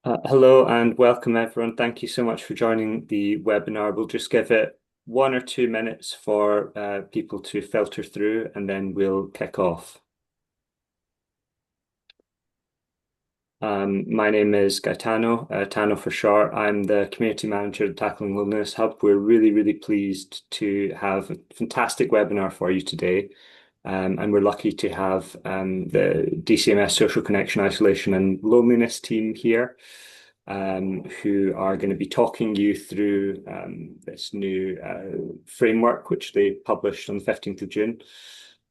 Hello and welcome everyone. Thank you so much for joining the webinar. We'll just give it 1 or 2 minutes for people to filter through and then we'll kick off. My name is Gaetano, Tano for short. I'm the community manager at Tackling Loneliness Hub. We're really pleased to have a fantastic webinar for you today. And we're lucky to have the DCMS Social Connection, Isolation and Loneliness team here, who are going to be talking you through this new framework, which they published on the 15th of June,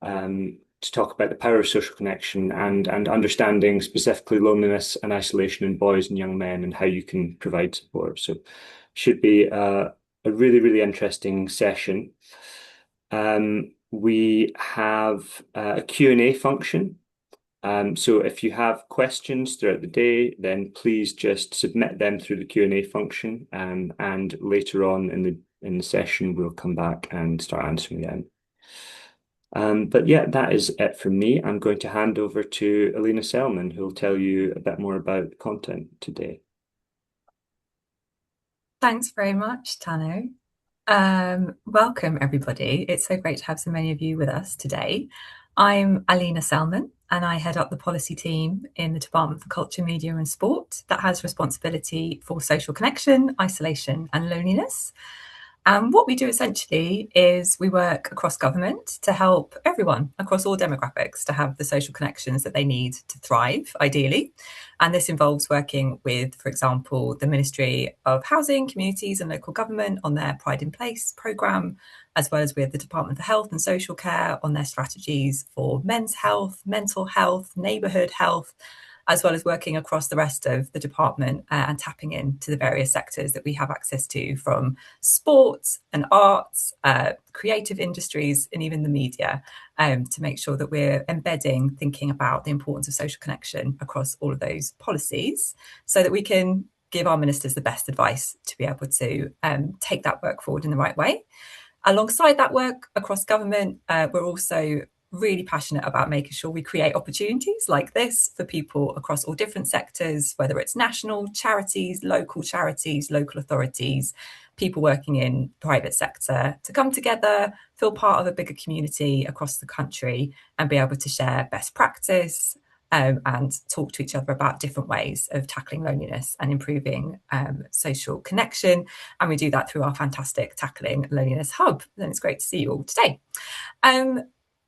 to talk about the power of social connection and understanding specifically loneliness and isolation in boys and young men and how you can provide support. So should be a really interesting session. We have a Q&A function. So if you have questions throughout the day, then please just submit them through the Q&A function, and later on in the session we'll come back and start answering them. But yeah, that is it from me. I'm going to hand over to Alina Selman, who will tell you a bit more about the content today. Thanks very much, Tano. Welcome, everybody. It's so great to have so many of you with us today. I'm Alina Selman, and I head up the policy team in the Department for Culture, Media and Sport that has responsibility for social connection, isolation and loneliness. And what we do essentially is we work across government to help everyone across all demographics to have the social connections that they need to thrive, ideally. And this involves working with, for example, the Ministry of Housing, Communities and Local Government on their Pride in Place programme, as well as with the Department for Health and Social Care on their strategies for men's health, mental health, neighbourhood health, as well as working across the rest of the department and tapping into the various sectors that we have access to, from sports and arts, creative industries, and even the media, to make sure that we're embedding thinking about the importance of social connection across all of those policies so that we can give our ministers the best advice to be able to take that work forward in the right way. Alongside that work across government, we're also really passionate about making sure we create opportunities like this for people across all different sectors, whether it's national charities, local authorities, people working in private sector, to come together, feel part of a bigger community across the country and be able to share best practice, and talk to each other about different ways of tackling loneliness and improving social connection. And we do that through our fantastic Tackling Loneliness Hub. And it's great to see you all today.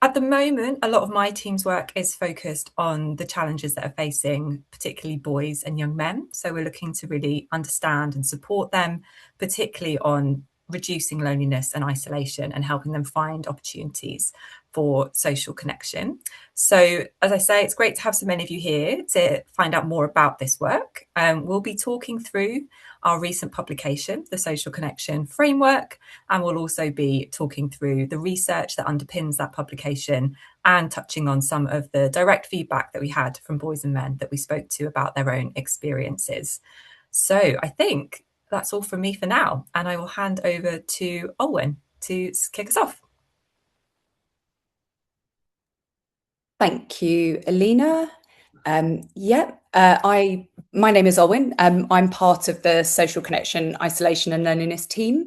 At the moment, a lot of my team's work is focused on the challenges that are facing particularly boys and young men. So we're looking to really understand and support them, particularly on reducing loneliness and isolation and helping them find opportunities for social connection. So, as I say, it's great to have so many of you here to find out more about this work. We'll be talking through our recent publication, the Social Connection Framework, and we'll also be talking through the research that underpins that publication and touching on some of the direct feedback that we had from boys and men that we spoke to about their own experiences. So I think that's all from me for now, and I will hand over to Olwen to kick us off. Thank you, Alina. My name is Olwen. I'm part of the Social Connection, Isolation and Loneliness team,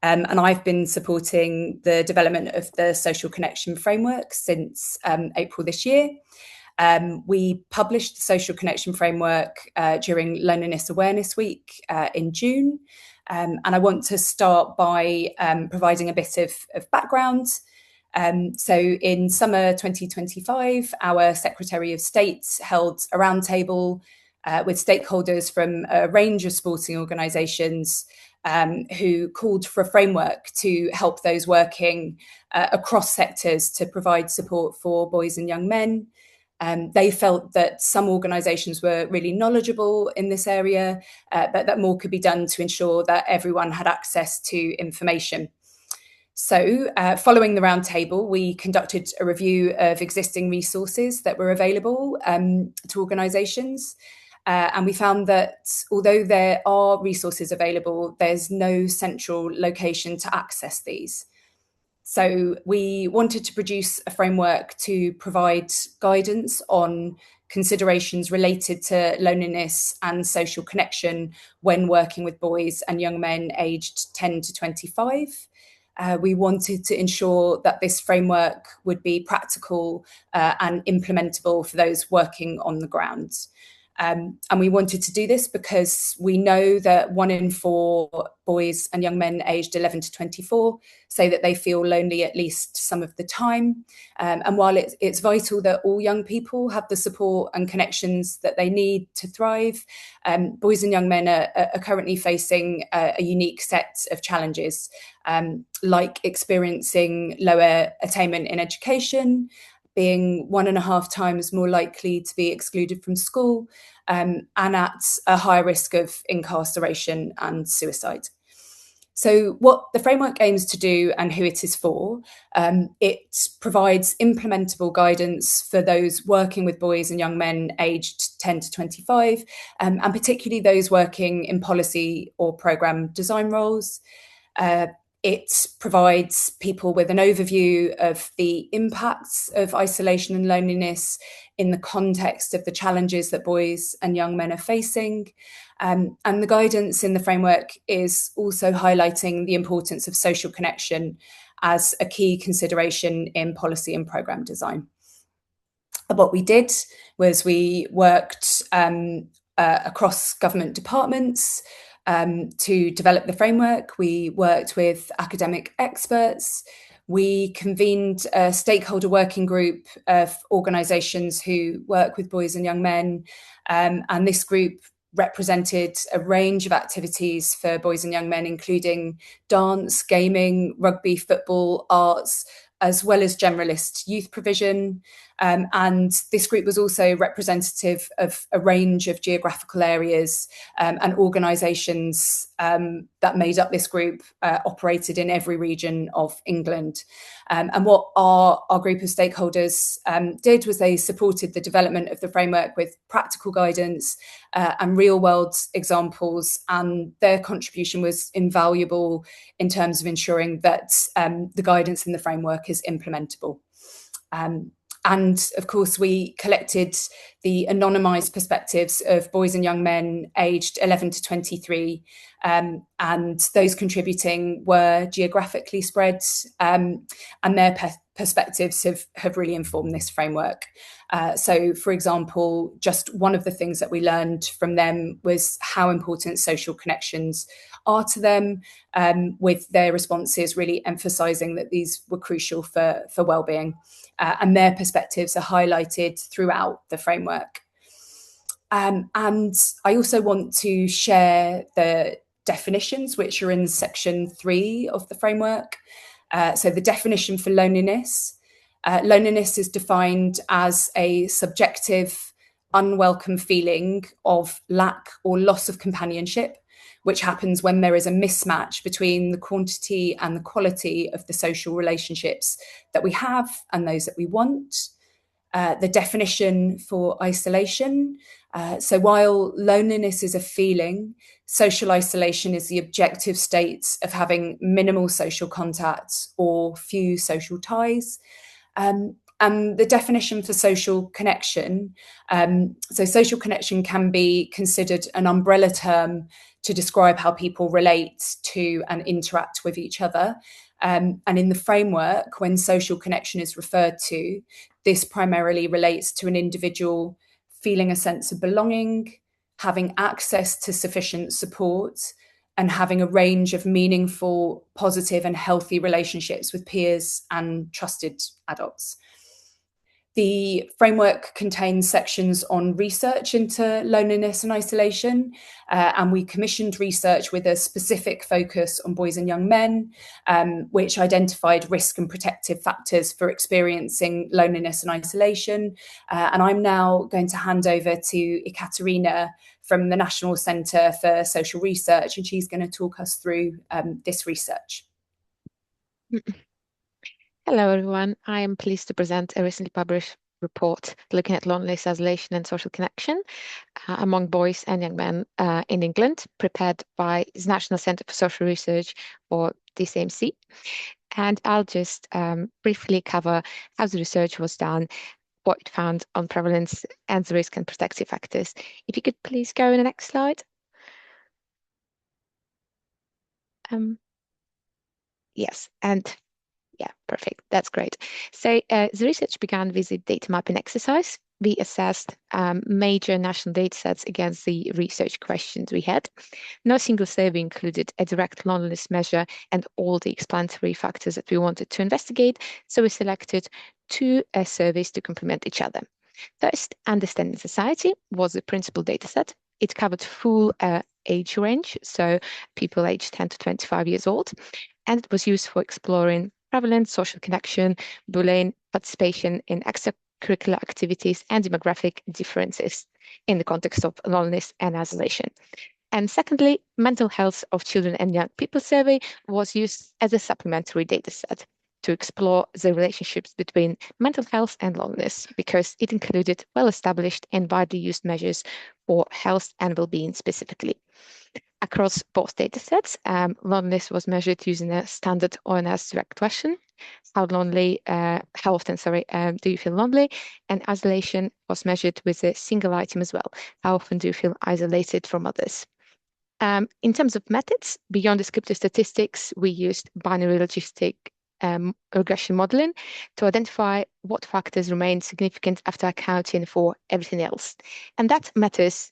and I've been supporting the development of the Social Connection Framework since April this year. We published the Social Connection Framework during Loneliness Awareness Week in June, and I want to start by providing a bit of background. So in summer 2025, our Secretary of State held a roundtable with stakeholders from a range of sporting organisations who called for a framework to help those working across sectors to provide support for boys and young men. They felt that some organisations were really knowledgeable in this area, but that more could be done to ensure that everyone had access to information. So following the roundtable, we conducted a review of existing resources that were available to organisations. And we found that although there are resources available, there's no central location to access these. So we wanted to produce a framework to provide guidance on considerations related to loneliness and social connection when working with boys and young men aged 10 to 25. We wanted to ensure that this framework would be practical and implementable for those working on the ground. And we wanted to do this because we know that 1 in 4 boys and young men aged 11 to 24 say that they feel lonely at least some of the time. And while it's vital that all young people have the support and connections that they need to thrive, boys and young men are currently facing a unique set of challenges, like experiencing lower attainment in education, being 1.5 times more likely to be excluded from school, and at a higher risk of incarceration and suicide. So what the framework aims to do and who it is for, it provides implementable guidance for those working with boys and young men aged 10 to 25, and particularly those working in policy or programme design roles. It provides people with an overview of the impacts of isolation and loneliness in the context of the challenges that boys and young men are facing. And the guidance in the framework is also highlighting the importance of social connection as a key consideration in policy and programme design. What we did was we worked across government departments to develop the framework. We worked with academic experts. We convened a stakeholder working group of organisations who work with boys and young men. And this group represented a range of activities for boys and young men, including dance, gaming, rugby, football, arts, as well as generalist youth provision. And this group was also representative of a range of geographical areas, and organisations that made up this group operated in every region of England. And what our group of stakeholders did was they supported the development of the framework with practical guidance and real world examples, and their contribution was invaluable in terms of ensuring that the guidance in the framework is implementable. And of course, we collected the anonymised perspectives of boys and young men aged 11 to 23, and those contributing were geographically spread, and their perspectives have really informed this framework. So, for example, just one of the things that we learned from them was how important social connections are to them, with their responses really emphasising that these were crucial for well-being. And their perspectives are highlighted throughout the framework. And I also want to share the definitions, which are in section 3 of the framework. So the definition for loneliness. Loneliness is defined as a subjective, unwelcome feeling of lack or loss of companionship, which happens when there is a mismatch between the quantity and the quality of the social relationships that we have and those that we want. The definition for isolation. So while loneliness is a feeling, social isolation is the objective state of having minimal social contact or few social ties. And the definition for social connection. So social connection can be considered an umbrella term to describe how people relate to and interact with each other. And in the framework, when social connection is referred to, this primarily relates to an individual feeling a sense of belonging, having access to sufficient support, and having a range of meaningful, positive, and healthy relationships with peers and trusted adults. The framework contains sections on research into loneliness and isolation, and we commissioned research with a specific focus on boys and young men, which identified risk and protective factors for experiencing loneliness and isolation. And I'm now going to hand over to Ekaterina from the National Centre for Social Research, and she's going to talk us through this research. Hello, everyone. I am pleased to present a recently published report looking at loneliness, isolation, and social connection among boys and young men in England, prepared by the National Centre for Social Research, or DCMS. And I'll just briefly cover how the research was done, what it found on prevalence and the risk and protective factors. If you could please go in the next slide. Yes, and yeah, perfect. That's great. So the research began with a data mapping exercise. We assessed major national data sets against the research questions we had. No single survey included a direct loneliness measure and all the explanatory factors that we wanted to investigate. So we selected two surveys to complement each other. First, Understanding Society was the principal data set. It covered full age range, so people aged 10 to 25 years old, and it was used for exploring prevalence, social connection, bullying, participation in extracurricular activities, and demographic differences in the context of loneliness and isolation. And secondly, Mental Health of Children and Young People survey was used as a supplementary data set to explore the relationships between mental health and loneliness, because it included well-established and widely used measures for health and well-being specifically. Across both datasets, loneliness was measured using a standard ONS direct question. How often, do you feel lonely? And isolation was measured with a single item as well. How often do you feel isolated from others? In terms of methods, beyond descriptive statistics, we used binary logistic regression modeling to identify what factors remain significant after accounting for everything else. And that matters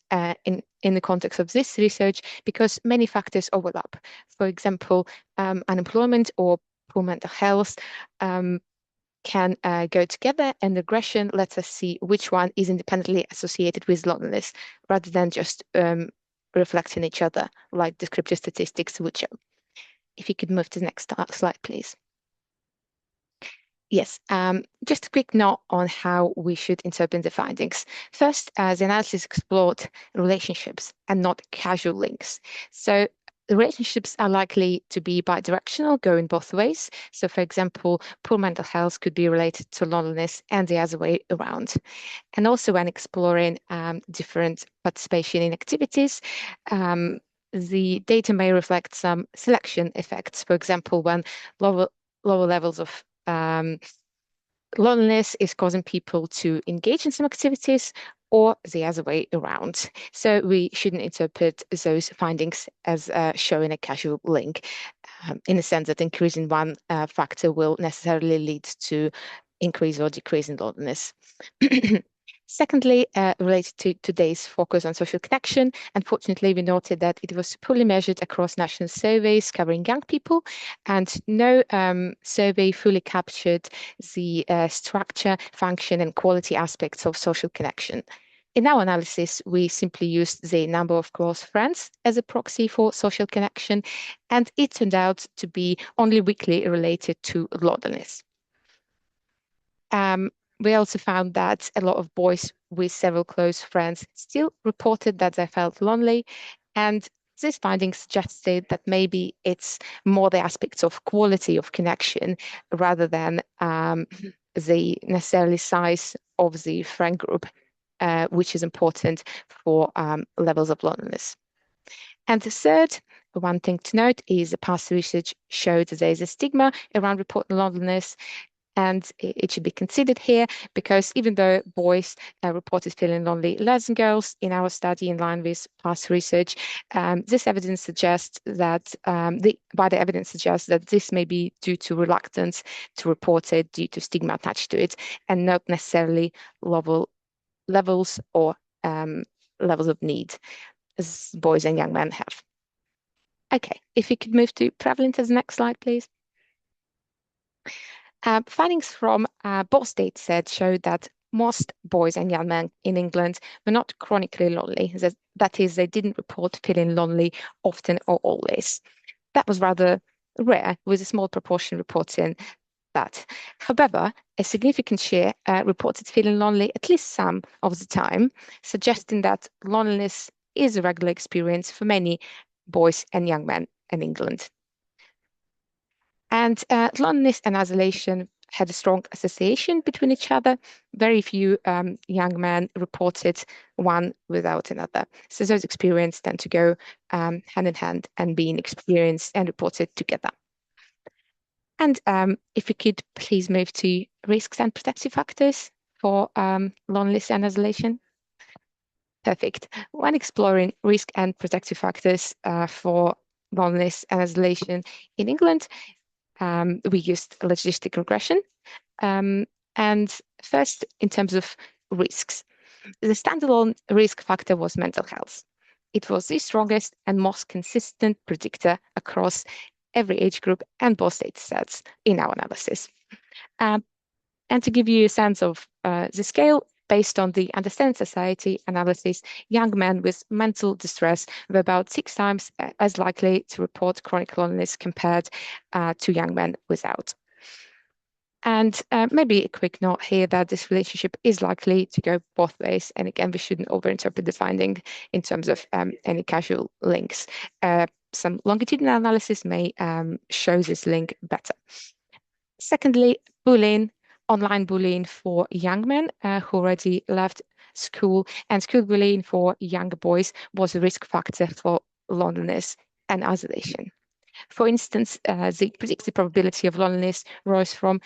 in the context of this research because many factors overlap. For example, unemployment or poor mental health can go together, and regression lets us see which one is independently associated with loneliness rather than just reflecting each other like descriptive statistics would show. If you could move to the next slide, please. Yes, just a quick note on how we should interpret the findings. First, the analysis explored relationships and not casual links. So the relationships are likely to be bidirectional, going both ways. So for example, poor mental health could be related to loneliness and the other way around. And also when exploring different participation in activities, the data may reflect some selection effects. For example, when lower levels of loneliness is causing people to engage in some activities or the other way around. So we shouldn't interpret those findings as showing a causal link in the sense that increasing one factor will necessarily lead to increase or decrease in loneliness. Secondly, related to today's focus on social connection, unfortunately, we noted that it was poorly measured across national surveys covering young people, and no survey fully captured the structure, function, and quality aspects of social connection. In our analysis, we simply used the number of close friends as a proxy for social connection, and it turned out to be only weakly related to loneliness. We also found that a lot of boys with several close friends still reported that they felt lonely, and this finding suggested that maybe it's more the aspects of quality of connection rather than the necessarily size of the friend group, which is important for levels of loneliness. And the third, one thing to note is the past research showed that there is a stigma around reporting loneliness, and it should be considered here because even though boys reported feeling lonely less than girls in our study in line with past research, this evidence suggests that the evidence suggests that this may be due to reluctance to report it due to stigma attached to it and not necessarily levels or levels of need as boys and young men have. Okay, if you could move to prevalence as the next slide, please. Findings from both data sets showed that most boys and young men in England were not chronically lonely. That is, they didn't report feeling lonely often or always. That was rather rare, with a small proportion reporting that. However, a significant share reported feeling lonely at least some of the time, suggesting that loneliness is a regular experience for many boys and young men in England. And loneliness and isolation had a strong association between each other. Very few young men reported one without another. So those experiences tend to go hand in hand and being experienced and reported together. And if we could please move to risks and protective factors. for loneliness and isolation? Perfect. When exploring risk and protective factors for loneliness and isolation in England, we used logistic regression. And first, in terms of risks, the standalone risk factor was mental health. It was the strongest and most consistent predictor across every age group and both data sets in our analysis. And to give you a sense of the scale, based on the Understand Society analysis, young men with mental distress were about 6 times as likely to report chronic loneliness compared to young men without. And maybe a quick note here that this relationship is likely to go both ways. And again, we shouldn't overinterpret the finding in terms of any casual links. Some longitudinal analysis may show this link better. Secondly, bullying, online bullying for young men who already left school, and school bullying for younger boys was a risk factor for loneliness and isolation. For instance, the predicted probability of loneliness rose from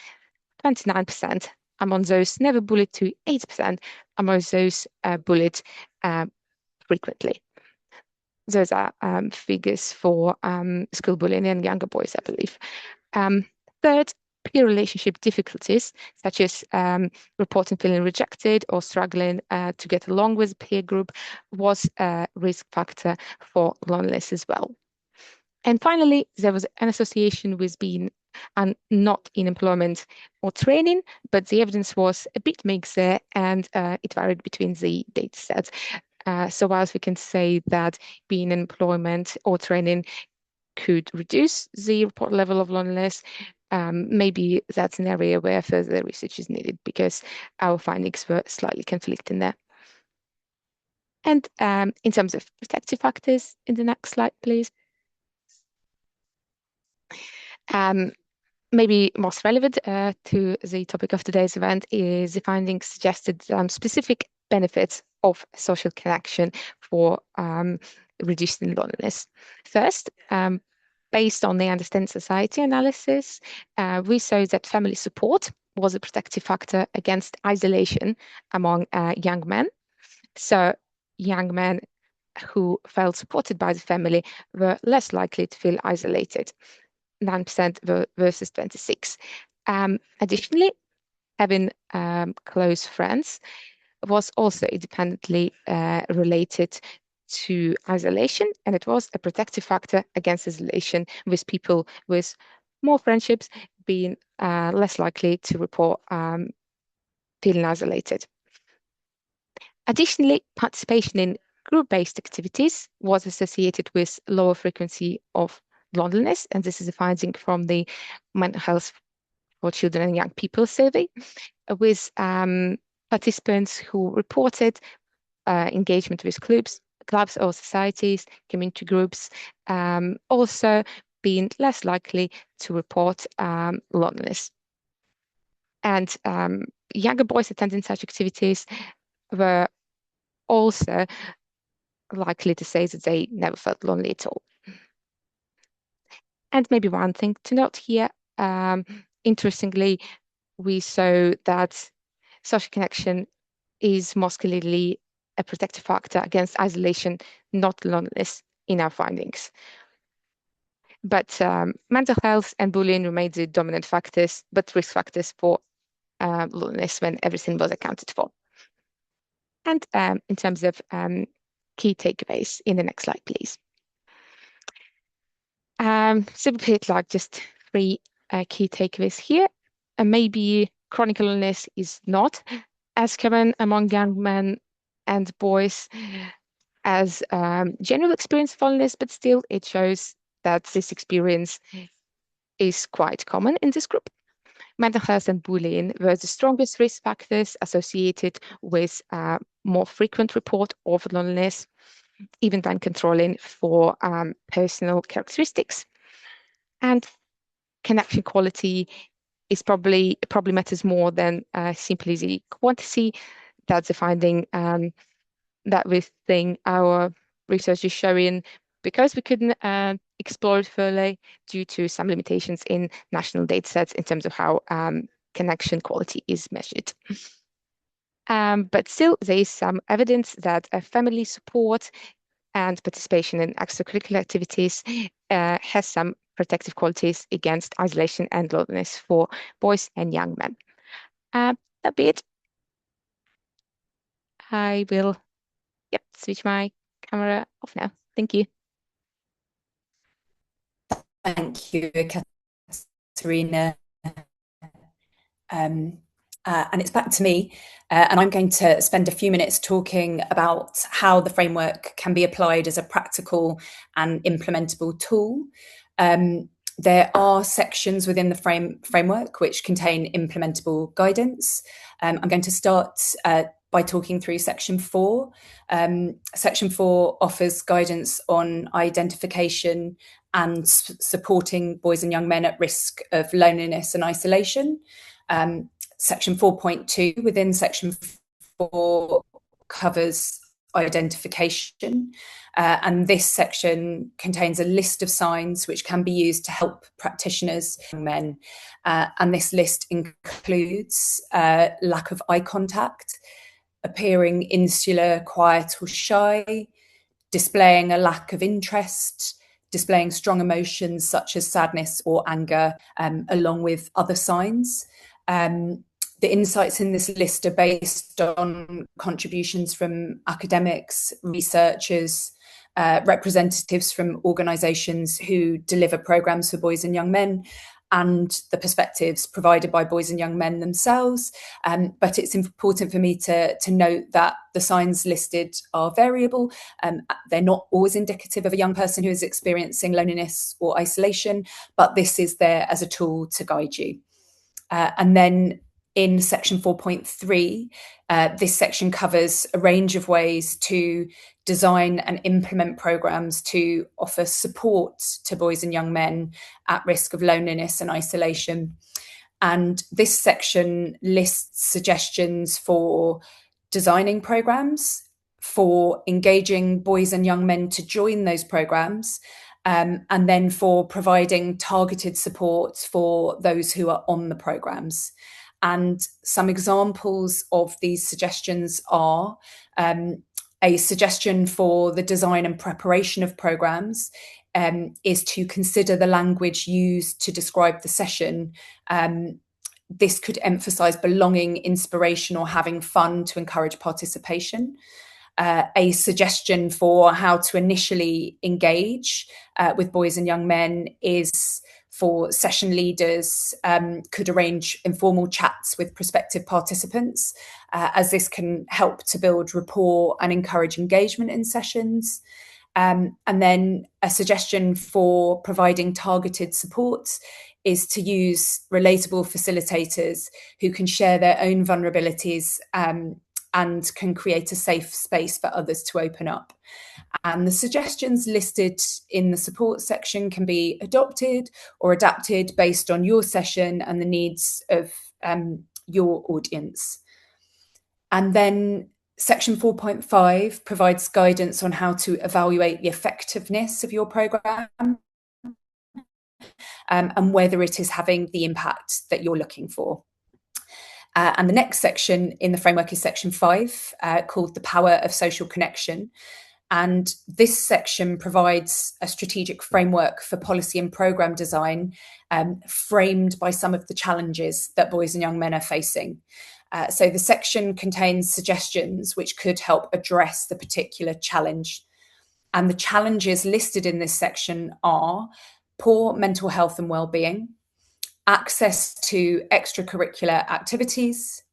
29% among those never bullied to 8% among those bullied frequently. Those are figures for school bullying and younger boys, I believe. Third, peer relationship difficulties, such as reporting feeling rejected or struggling to get along with a peer group, was a risk factor for loneliness as well. And finally, there was an association with being not in employment or training, but the evidence was a bit mixed there, and it varied between the data sets. So whilst we can say that being in employment or training could reduce the report level of loneliness, maybe that's an area where further research is needed because our findings were slightly conflicting there. And in terms of protective factors, in the next slide, please. Maybe most relevant to the topic of today's event is the findings suggested specific benefits of social connection for reducing loneliness. First, based on the Understand Society analysis, we saw that family support was a protective factor against isolation among young men. So young men who felt supported by the family were less likely to feel isolated. 9% versus 26. Additionally, having close friends was also independently related to isolation, and it was a protective factor against isolation, with people with more friendships being less likely to report feeling isolated. Additionally, participation in group-based activities was associated with lower frequency of loneliness, and this is a finding from the Mental Health for Children and Young People survey, with participants who reported engagement with clubs or societies, community groups, also being less likely to report loneliness. And younger boys attending such activities were also likely to say that they never felt lonely at all. And maybe one thing to note here, interestingly, we saw that social connection is most clearly a protective factor against isolation, not loneliness, in our findings. But mental health and bullying remained the dominant factors, but risk factors for loneliness when everything was accounted for. And in terms of key takeaways, in the next slide, please. Simply like just 3 key takeaways here. And maybe chronic loneliness is not as common among young men and boys as general experience of loneliness, but still it shows that this experience is quite common in this group. Mental health and bullying were the strongest risk factors associated with more frequent report of loneliness, even when controlling for personal characteristics. And connection quality is probably matters more than simply the quantity. That's a finding that we think our research is showing, because we couldn't explore it further due to some limitations in national data sets in terms of how connection quality is measured. But still, there is some evidence that family support and participation in extracurricular activities has some protective qualities against isolation and loneliness for boys and young men. That be it. I will, switch my camera off now. Thank you. Thank you, Katerina. And it's back to me, and I'm going to spend a few minutes talking about how the framework can be applied as a practical and implementable tool. There are sections within the framework which contain implementable guidance. I'm going to start by talking through section 4. Section 4 offers guidance on identification and supporting boys and young men at risk of loneliness and isolation. Section 4.2 within section 4 covers identification, and this section contains a list of signs which can be used to help practitioners and men, and this list includes lack of eye contact, appearing insular, quiet or shy, displaying a lack of interest, displaying strong emotions such as sadness or anger, along with other signs. The insights in this list are based on contributions from academics, researchers, representatives from organisations who deliver programmes for boys and young men, and the perspectives provided by boys and young men themselves. But it's important for me to note that the signs listed are variable. They're not always indicative of a young person who is experiencing loneliness or isolation, but this is there as a tool to guide you. And then in section 4.3, this section covers a range of ways to design and implement programmes to offer support to boys and young men at risk of loneliness and isolation. And this section lists suggestions for designing programmes, for engaging boys and young men to join those programmes, and then for providing targeted support for those who are on the programmes. And some examples of these suggestions are a suggestion for the design and preparation of programmes is to consider the language used to describe the session. This could emphasise belonging, inspiration, or having fun to encourage participation. A suggestion for how to initially engage with boys and young men is for session leaders could arrange informal chats with prospective participants, as this can help to build rapport and encourage engagement in sessions. And then a suggestion for providing targeted supports is to use relatable facilitators who can share their own vulnerabilities and can create a safe space for others to open up. And the suggestions listed in the support section can be adopted or adapted based on your session and the needs of your audience. And then section 4.5 provides guidance on how to evaluate the effectiveness of your programme and whether it is having the impact that you're looking for. And the next section in the framework is section 5, called The Power of Social Connection. And this section provides a strategic framework for policy and programme design, framed by some of the challenges that boys and young men are facing. So the section contains suggestions which could help address the particular challenge. And the challenges listed in this section are poor mental health and well-being, access to extracurricular activities,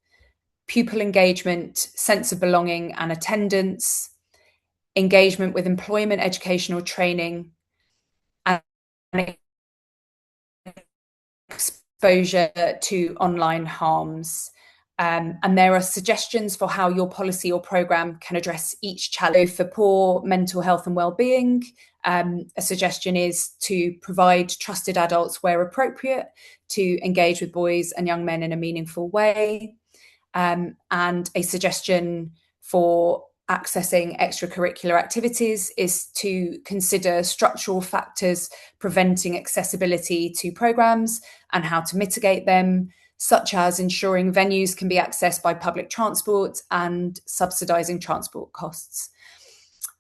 pupil engagement, sense of belonging and attendance, engagement with employment, educational training, and exposure to online harms. And there are suggestions for how your policy or programme can address each challenge. For poor mental health and well-being, a suggestion is to provide trusted adults where appropriate to engage with boys and young men in a meaningful way. And a suggestion for accessing extracurricular activities is to consider structural factors preventing accessibility to programmes and how to mitigate them, such as ensuring venues can be accessed by public transport and subsidising transport costs.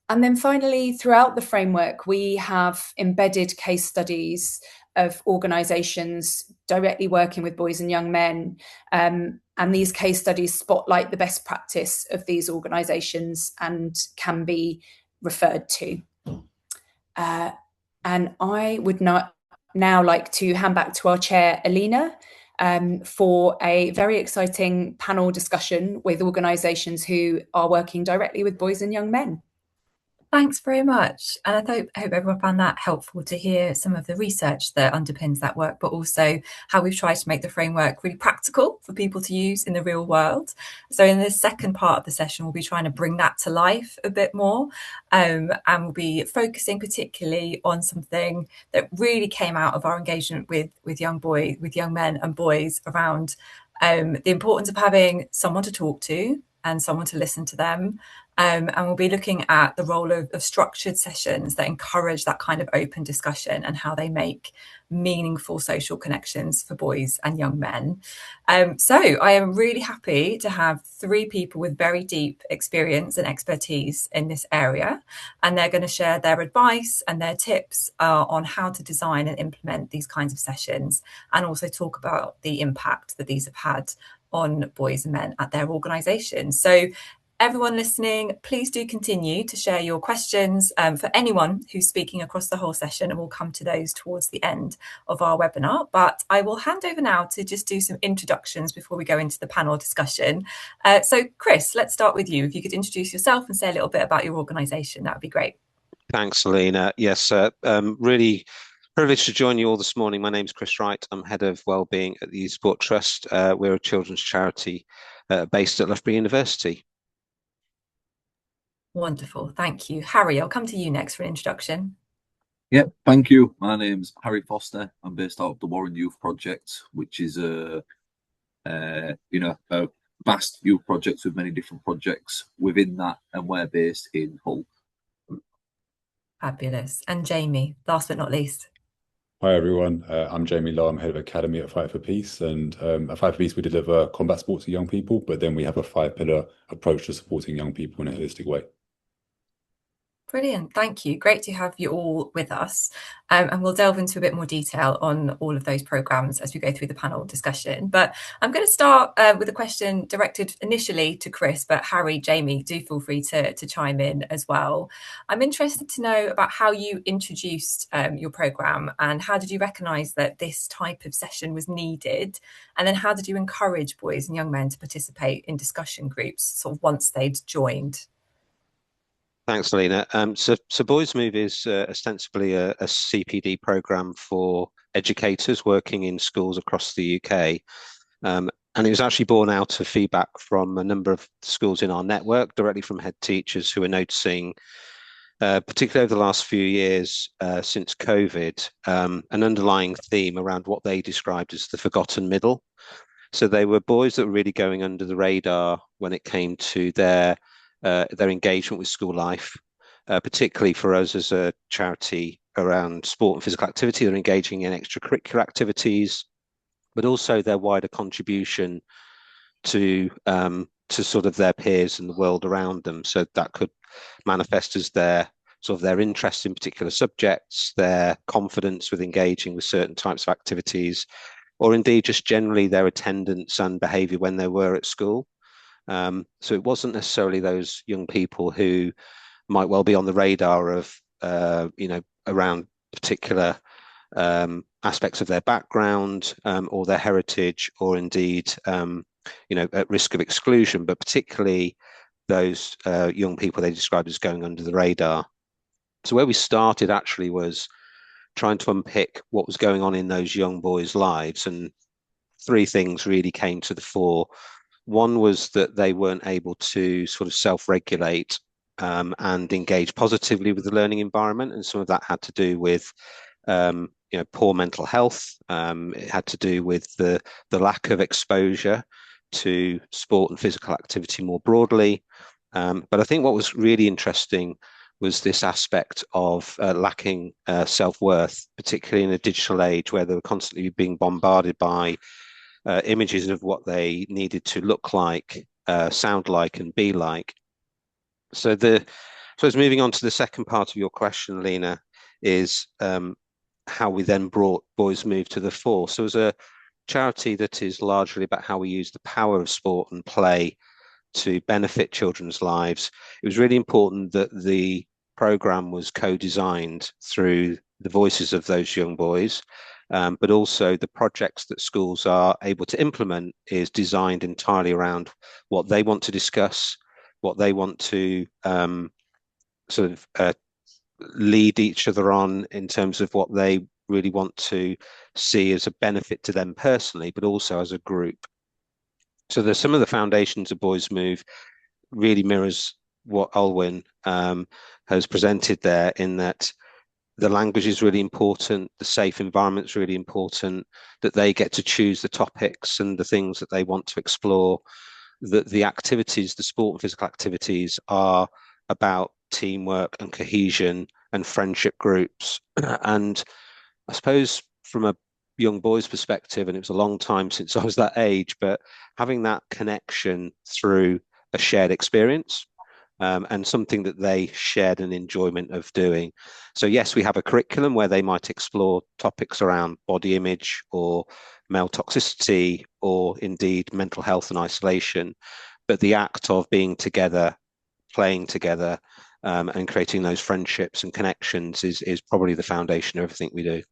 And then finally, throughout the framework, we have embedded case studies of organisations directly working with boys and young men. And these case studies spotlight the best practice of these organisations and can be referred to. And I would now like to hand back to our chair, Alina, for a very exciting panel discussion with organisations who are working directly with boys and young men. Thanks very much. And I hope everyone found that helpful to hear some of the research that underpins that work, but also how we've tried to make the framework really practical for people to use in the real world. So in the second part of the session, we'll be trying to bring that to life a bit more. And we'll be focusing particularly on something that really came out of our engagement with young men and boys around the importance of having someone to talk to and someone to listen to them. And we'll be looking at the role of structured sessions that encourage that kind of open discussion and how they make meaningful social connections for boys and young men. So I am really happy to have three people with very deep experience and expertise in this area, and they're going to share their advice and their tips on how to design and implement these kinds of sessions, and also talk about the impact that these have had on boys and men at their organisations. So everyone listening, please do continue to share your questions for anyone who's speaking across the whole session, and we'll come to those towards the end of our webinar. But I will hand over now to just do some introductions before we go into the panel discussion. So Chris, let's start with you. If you could introduce yourself and say a little bit about your organisation, that would be great. Thanks, Alina. Yes, really privileged to join you all this morning. My name's Chris Wright. I'm Head of Wellbeing at the Youth Sport Trust. We're a children's charity based at Loughborough University. Wonderful, thank you. Harry, I'll come to you next for an introduction. Yep, thank you. My name's Harry Foster. I'm based out of the Warren Youth Project, which is a vast youth project with many different projects within that, and we're based in Hull. Fabulous. And Jamie, last but not least. Hi everyone, I'm Jamie Lowe. I'm Head of Academy at Fight for Peace, and at Fight for Peace we deliver combat sports to young people, but then we have a 5-pillar approach to supporting young people in a holistic way. Brilliant, thank you. Great to have you all with us. And we'll delve into a bit more detail on all of those programmes as we go through the panel discussion. But I'm going to start with a question directed initially to Chris, but Harry, Jamie, do feel free to chime in as well. I'm interested to know about how you introduced your programme, and how did you recognise that this type of session was needed? And then how did you encourage boys and young men to participate in discussion groups sort of once they'd joined? Thanks, Alina. So Boys Move is ostensibly a CPD programme for educators working in schools across the UK. And it was actually born out of feedback from a number of schools in our network, directly from head teachers who are noticing, particularly over the last few years since COVID, an underlying theme around what they described as the forgotten middle. So they were boys that were really going under the radar when it came to their engagement with school life, particularly for us as a charity around sport and physical activity. They're engaging in extracurricular activities, but also their wider contribution to sort of their peers and the world around them. So that could manifest as their interest in particular subjects, their confidence with engaging with certain types of activities, or indeed just generally their attendance and behaviour when they were at school. So it wasn't necessarily those young people who might well be on the radar of, around particular aspects of their background or their heritage, or indeed, at risk of exclusion, but particularly those young people they described as going under the radar. So where we started actually was trying to unpick what was going on in those young boys' lives, and three things really came to the fore. One was that they weren't able to sort of self-regulate and engage positively with the learning environment, and some of that had to do with poor mental health. It had to do with the lack of exposure to sport and physical activity more broadly. But I think what was really interesting was this aspect of lacking self-worth, particularly in a digital age where they were constantly being bombarded by images of what they needed to look like, sound like, and be like. So I suppose moving on to the second part of your question, Lena, is how we then brought Boys Move to the fore. So as a charity that is largely about how we use the power of sport and play to benefit children's lives, it was really important that the program was co-designed through the voices of those young boys, but also the projects that schools are able to implement is designed entirely around what they want to discuss, what they want to sort of lead each other on in terms of what they really want to see as a benefit to them personally, but also as a group. So there's some of the foundations of Boys Move really mirrors what Alwyn has presented there, in that the language is really important, the safe environment is really important, that they get to choose the topics and the things that they want to explore, that the activities, the sport and physical activities, are about teamwork and cohesion and friendship groups. And I suppose from a young boy's perspective, and it was a long time since I was that age, but having that connection through a shared experience, and something that they shared an enjoyment of doing. So yes, we have a curriculum where they might explore topics around body image or male toxicity, or indeed mental health and isolation. But the act of being together, playing together, and creating those friendships and connections is probably the foundation of everything we do.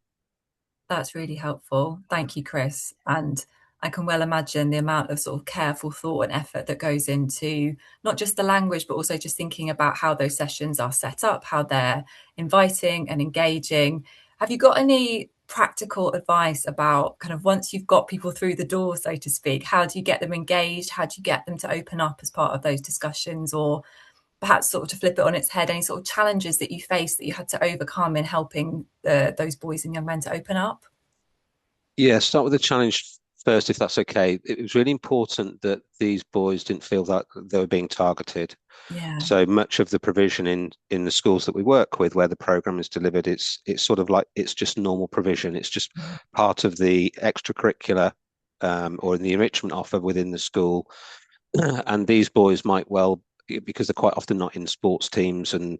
That's really helpful. Thank you, Chris. And I can well imagine the amount of sort of careful thought and effort that goes into not just the language, but also just thinking about how those sessions are set up, how they're inviting and engaging. Have you got any practical advice about kind of once you've got people through the door, so to speak, how do you get them engaged? How do you get them to open up as part of those discussions? Or perhaps sort of to flip it on its head, any sort of challenges that you faced that you had to overcome in helping those boys and young men to open up? Yeah, start with the challenge first, if that's okay. It was really important that these boys didn't feel that they were being targeted. Yeah. So much of the provision in the schools that we work with, where the program is delivered, it's sort of like it's just normal provision. It's just part of the extracurricular or the enrichment offer within the school. And these boys might well, because they're quite often not in sports teams and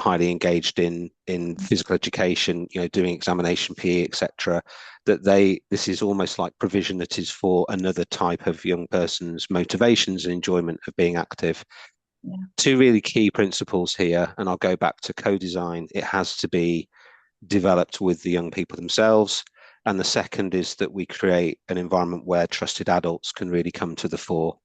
highly engaged in physical education, doing examination PE, etc., that this is almost like provision that is for another type of young person's motivations and enjoyment of being active. Yeah. Two really key principles here, and I'll go back to co-design. It has to be developed with the young people themselves. And the second is that we create an environment where trusted adults can really come to the fore.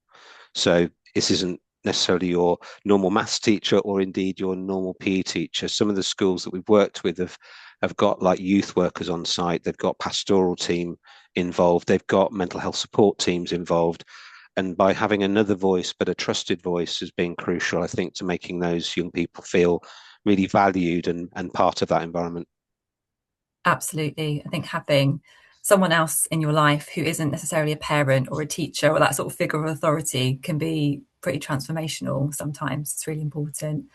So this isn't necessarily your normal maths teacher or indeed your normal PE teacher. Some of the schools that we've worked with have got like youth workers on site. They've got pastoral team involved. They've got mental health support teams involved. And by having another voice, but a trusted voice, has been crucial, I think, to making those young people feel really valued and part of that environment. Absolutely. I think having someone else in your life who isn't necessarily a parent or a teacher or that sort of figure of authority can be pretty transformational sometimes. It's really important.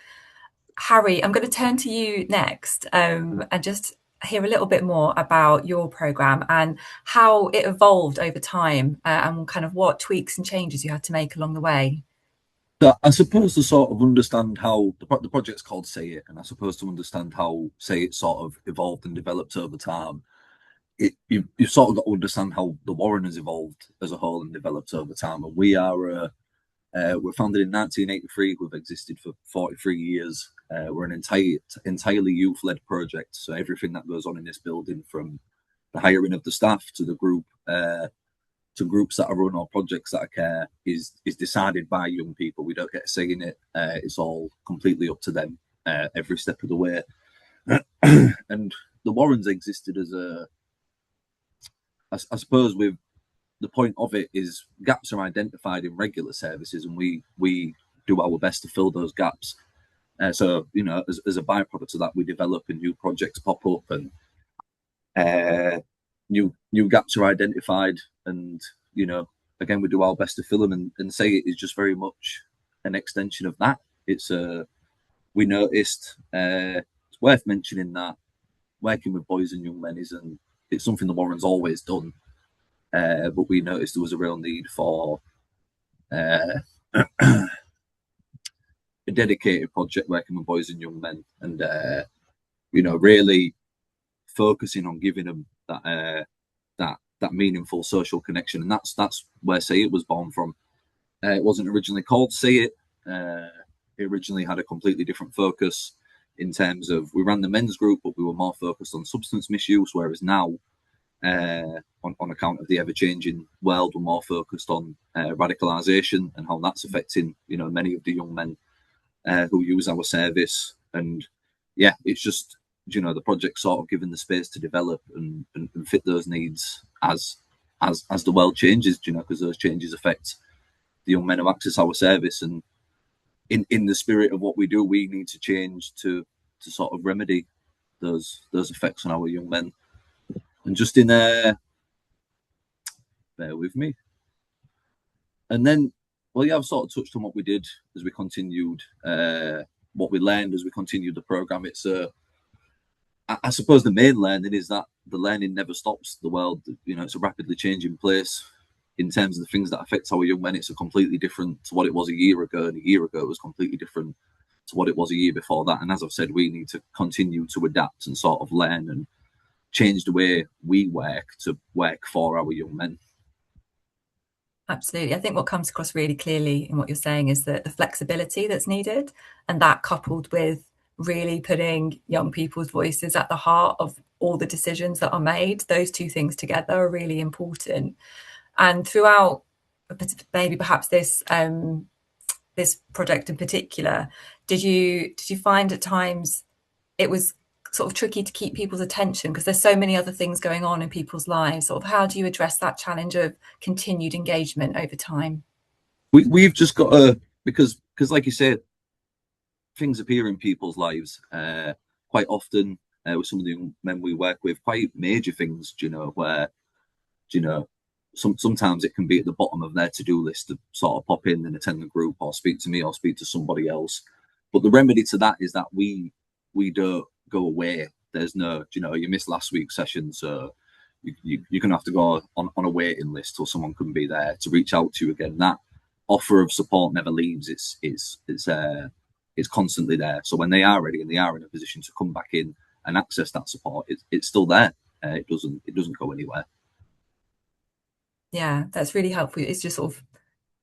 Harry, I'm going to turn to you next and just hear a little bit more about your programme and how it evolved over time and kind of what tweaks and changes you had to make along the way. So I suppose to sort of understand how the project's called Say It, and I suppose to understand how Say It sort of evolved and developed over time, you've sort of got to understand how the Warren has evolved as a whole and developed over time. And we're founded in 1983. We've existed for 43 years. We're an entirely youth-led project. So everything that goes on in this building, from the hiring of the staff to the group, to groups that are run or projects that I care, is decided by young people. We don't get a say in it. It's all completely up to them every step of the way. And the Warrens existed as I suppose with the point of it is gaps are identified in regular services, and we do our best to fill those gaps. So as a byproduct of that, we develop and new projects pop up, and new gaps are identified, and again we do our best to fill them. And Say It is just very much an extension of that. We noticed it's worth mentioning that working with boys and young men it's something the Warren's always done. but we noticed there was a real need for a dedicated project working with boys and young men, and really focusing on giving them that meaningful social connection, and that's where Say It was born from. It wasn't originally called Say It. It originally had a completely different focus in terms of we ran the men's group, but we were more focused on substance misuse, whereas now, on account of the ever-changing world, we're more focused on radicalisation and how that's affecting many of the young men who use our service. And yeah, it's just the project sort of given the space to develop and fit those needs as the world changes, because those changes affect the young men who access our service. And in the spirit of what we do, we need to change to sort of remedy those effects on our young men. And just in there, bear with me. And then, well, yeah, I've sort of touched on what we did as we continued, what we learned as we continued the program. It's I suppose the main learning is that the learning never stops. The world, it's a rapidly changing place. In terms of the things that affect our young men, it's a completely different to what it was a year ago, and a year ago it was completely different to what it was a year before that. And as I've said, we need to continue to adapt and sort of learn and change the way we work to work for our young men. Absolutely. I think what comes across really clearly in what you're saying is that the flexibility that's needed, and that coupled with really putting young people's voices at the heart of all the decisions that are made, those two things together are really important. And throughout maybe perhaps this this project in particular, did you find at times it was sort of tricky to keep people's attention because there's so many other things going on in people's lives? Sort of how do you address that challenge of continued engagement over time? We've just got to, because like you said, things appear in people's lives quite often with some of the men we work with, quite major things, where sometimes it can be at the bottom of their to-do list to sort of pop in and attend the group or speak to me or speak to somebody else. But the remedy to that is that we don't go away. There's no, you missed last week's session, so you're going to have to go on a waiting list till someone can be there to reach out to you again. That offer of support never leaves. It's constantly there. So when they are ready and they are in a position to come back in and access that support, it's still there. It doesn't go anywhere. Yeah, that's really helpful. It's just sort of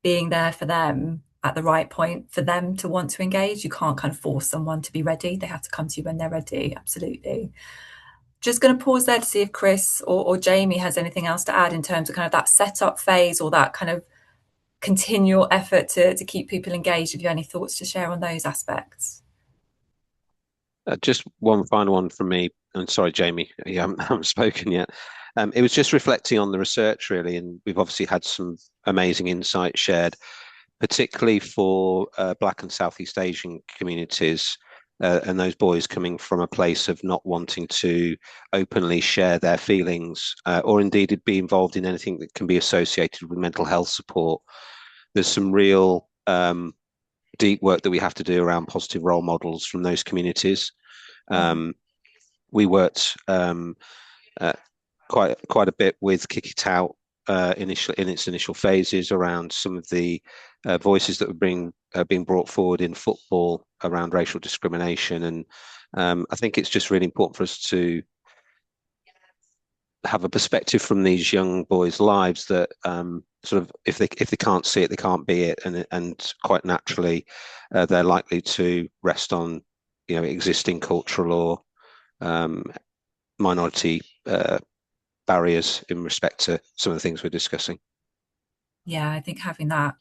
being there for them at the right point for them to want to engage. You can't kind of force someone to be ready. They have to come to you when they're ready. Absolutely. Just going to pause there to see if Chris or Jamie has anything else to add in terms of kind of that setup phase or that kind of continual effort to keep people engaged. Have you any thoughts to share on those aspects? Just one final one from me. And sorry, Jamie, you haven't spoken yet. It was just reflecting on the research, really, and we've obviously had some amazing insights shared, particularly for Black and Southeast Asian communities, and those boys coming from a place of not wanting to openly share their feelings, or indeed be involved in anything that can be associated with mental health support. There's some real deep work that we have to do around positive role models from those communities. We worked quite a bit with Kick It Out in its initial phases around some of the voices that were being brought forward in football around racial discrimination, and I think it's just really important for us to have a perspective from these young boys' lives that sort of if they can't see it, they can't be it, and quite naturally they're likely to rest on existing cultural or minority barriers in respect to some of the things we're discussing. Yeah, I think having that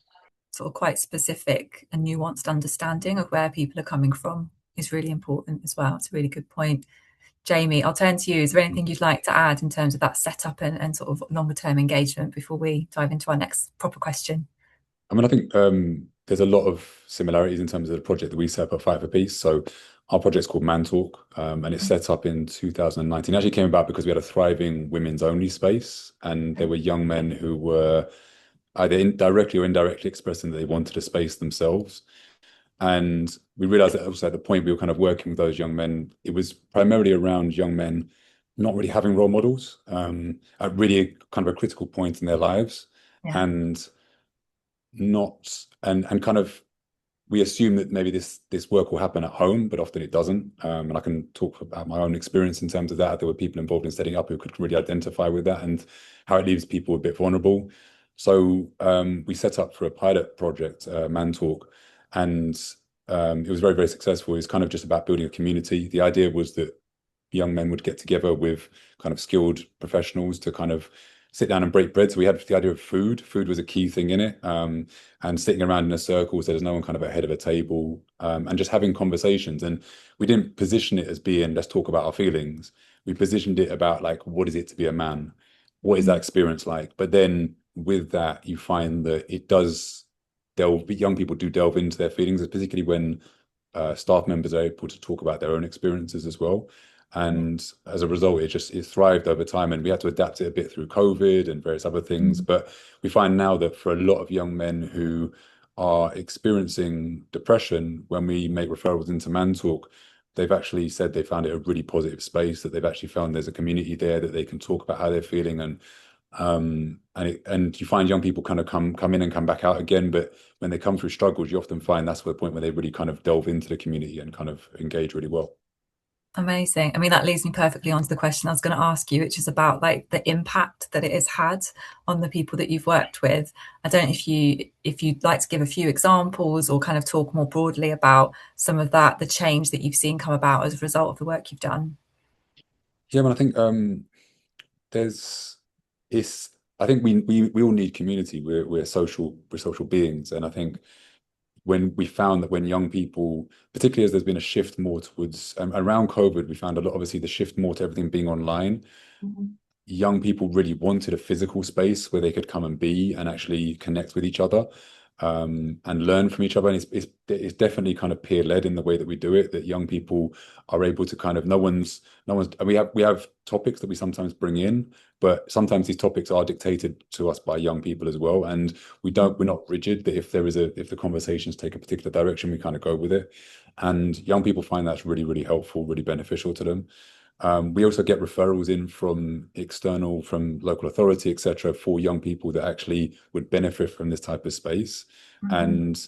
sort of quite specific and nuanced understanding of where people are coming from is really important as well. It's a really good point. Jamie, I'll turn to you. Is there anything you'd like to add in terms of that setup and sort of longer term engagement before we dive into our next proper question? I mean, I think there's a lot of similarities in terms of the project that we set up at Fight for Peace. So our project's called Man Talk, and it's set up in 2019. It actually came about because we had a thriving women's only space, and there were young men who were either directly or indirectly expressing that they wanted a space themselves. And we realized that also at the point we were kind of working with those young men, it was primarily around young men not really having role models at really kind of a critical point in their lives, Yeah. and not and kind of we assume that maybe this work will happen at home, but often it doesn't. And I can talk about my own experience in terms of that. There were people involved in setting up who could really identify with that and how it leaves people a bit vulnerable. So we set up for a pilot project, Man Talk, and it was very, very successful. It was kind of just about building a community. The idea was that young men would get together with kind of skilled professionals to kind of sit down and break bread. So we had the idea of food. Food was a key thing in it, and sitting around in a circle so there's no one kind of ahead of a table, and just having conversations. And we didn't position it as being, let's talk about our feelings. We positioned it about like, what is it to be a man? What is that experience like? But then with that, you find that it does delve, young people do delve into their feelings, particularly when staff members are able to talk about their own experiences as well. And as a result, it thrived over time, and we had to adapt it a bit through COVID and various other things. But we find now that for a lot of young men who are experiencing depression, when we make referrals into Man Talk, they've actually said they found it a really positive space, that they've actually found there's a community there that they can talk about how they're feeling. And you find young people kind of come in and come back out again, but when they come through struggles, you often find that's the point where they really kind of delve into the community and kind of engage really well. Amazing. I mean, that leads me perfectly onto the question I was going to ask you, which is about like the impact that it has had on the people that you've worked with. I don't know if you'd like to give a few examples or kind of talk more broadly about some of that, the change that you've seen come about as a result of the work you've done. Yeah, but I think there's it's I think we all need community. We're social beings, and I think when we found that when young people, particularly as there's been a shift more towards around COVID, we found a lot, obviously, the shift more to everything being online. Young people really wanted a physical space where they could come and be and actually connect with each other, and learn from each other. And it's definitely kind of peer led in the way that we do it. That young people are able to kind of we have topics that we sometimes bring in, but sometimes these topics are dictated to us by young people as well. And we're not rigid. That if the conversations take a particular direction, we kind of go with it. And young people find that's really, really helpful, really beneficial to them. We also get referrals in from local authority, etc., for young people that actually would benefit from this type of space. And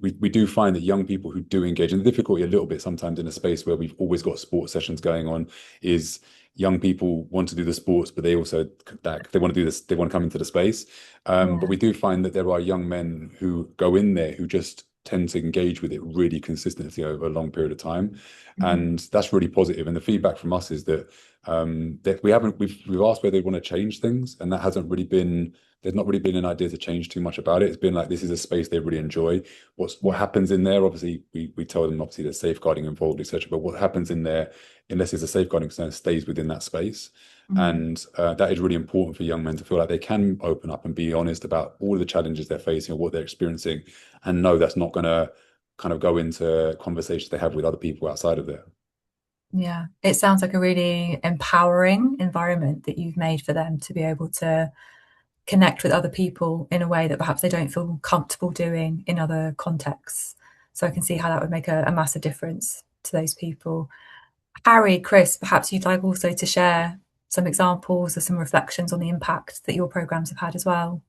we do find that young people who do engage, and the difficulty a little bit sometimes in a space where we've always got sports sessions going on, is young people want to do the sports, but they also they want to do this, they want to come into the space. But we do find that there are young men who go in there who just tend to engage with it really consistently over a long period of time, and that's really positive. And the feedback from us is that we've asked whether they want to change things, and that hasn't really been. There's not really been an idea to change too much about it. It's been like, this is a space they really enjoy. What happens in there? Obviously, we tell them obviously there's safeguarding involved, etc. But what happens in there, unless there's a safeguarding concern, stays within that space. And that is really important for young men to feel like they can open up and be honest about all of the challenges they're facing or what they're experiencing, and know that's not going to kind of go into conversations they have with other people outside of there. Yeah, it sounds like a really empowering environment that you've made for them to be able to connect with other people in a way that perhaps they don't feel comfortable doing in other contexts. So I can see how that would make a massive difference to those people. Harry, Chris, perhaps you'd like also to share some examples or some reflections on the impact that your programs have had as well.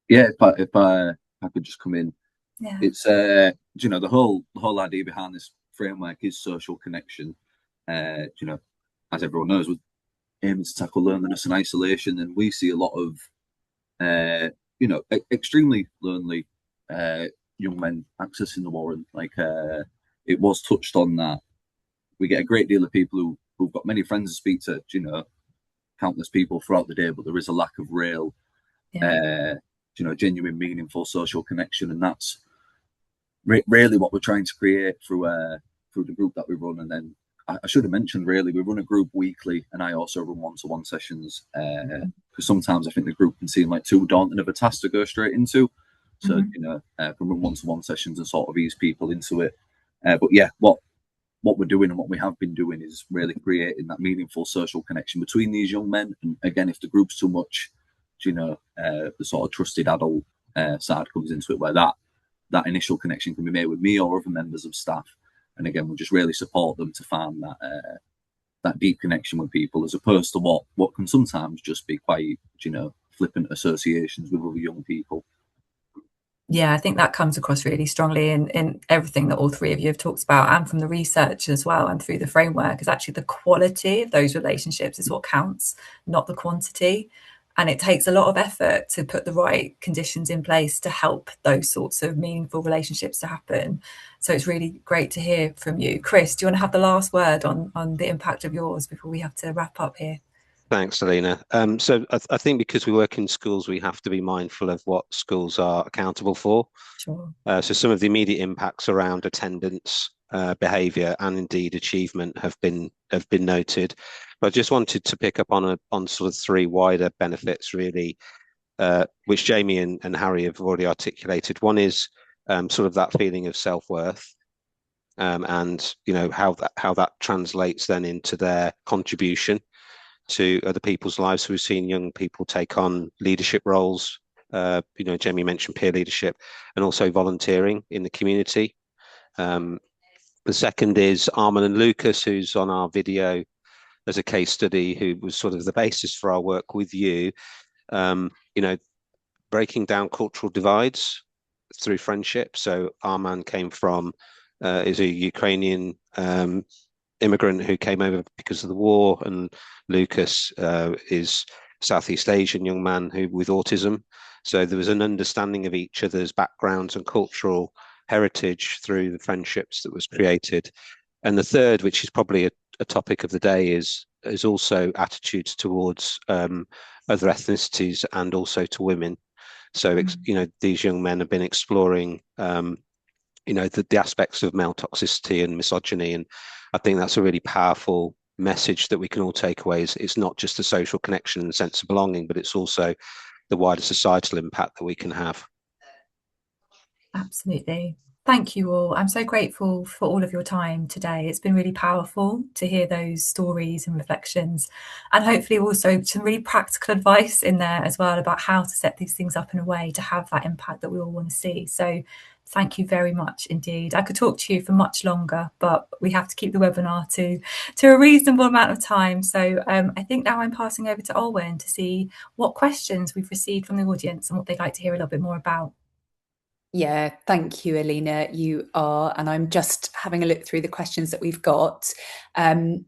Yeah, if I could just come in, Yeah. it's the whole idea behind this framework is social connection. As everyone knows, we're aiming to tackle loneliness and isolation, and we see a lot of extremely lonely young men accessing the Warren. Like it was touched on that we get a great deal of people who've got many friends to speak to, countless people throughout the day, but there is a lack of real, genuine, meaningful social connection, and that's really what we're trying to create through the group that we run. And then I should have mentioned, really, we run a group weekly, and I also run one-to-one sessions because sometimes I think the group can seem like too daunting of a task to go straight into. So, can run one-to-one sessions and sort of ease people into it. But yeah, what we're doing and what we have been doing is really creating that meaningful social connection between these young men. And again, if the group's too much, the sort of trusted adult side comes into it, where that initial connection can be made with me or other members of staff. And again, we just really support them to find that deep connection with people, as opposed to what can sometimes just be quite, flippant associations with other young people. Yeah, I think that comes across really strongly in everything that all three of you have talked about, and from the research as well, and through the framework, is actually the quality of those relationships is what counts, not the quantity. And it takes a lot of effort to put the right conditions in place to help those sorts of meaningful relationships to happen. So it's really great to hear from you. Chris, do you want to have the last word on the impact of yours before we have to wrap up here? Thanks, Alina. So I think because we work in schools, we have to be mindful of what schools are accountable for. Sure. So some of the immediate impacts around attendance, behaviour, and indeed achievement have been noted. But I just wanted to pick up on sort of three wider benefits, really, which Jamie and Harry have already articulated. One is sort of that feeling of self-worth, and how that translates then into their contribution to other people's lives. So we've seen young people take on leadership roles. Jamie mentioned peer leadership and also volunteering in the community. The second is Armin and Lucas, who's on our video as a case study, who was sort of the basis for our work with you. Breaking down cultural divides through friendship. So Arman came from is a Ukrainian immigrant who came over because of the war, and Lucas is Southeast Asian young man who with autism. So there was an understanding of each other's backgrounds and cultural heritage through the friendships that was created. And the third, which is probably a topic of the day, is also attitudes towards other ethnicities and also to women. So these young men have been exploring the aspects of male toxicity and misogyny, and I think that's a really powerful message that we can all take away. It's not just a social connection and sense of belonging, but it's also the wider societal impact that we can have. Absolutely. Thank you all. I'm so grateful for all of your time today. It's been really powerful to hear those stories and reflections, and hopefully also some really practical advice in there as well about how to set these things up in a way to have that impact that we all want to see. So thank you very much indeed. I could talk to you for much longer, but we have to keep the webinar to a reasonable amount of time. So I think now I'm passing over to Olwen to see what questions we've received from the audience and what they'd like to hear a little bit more about. Yeah, thank you, Alina. You are, and I'm just having a look through the questions that we've got. I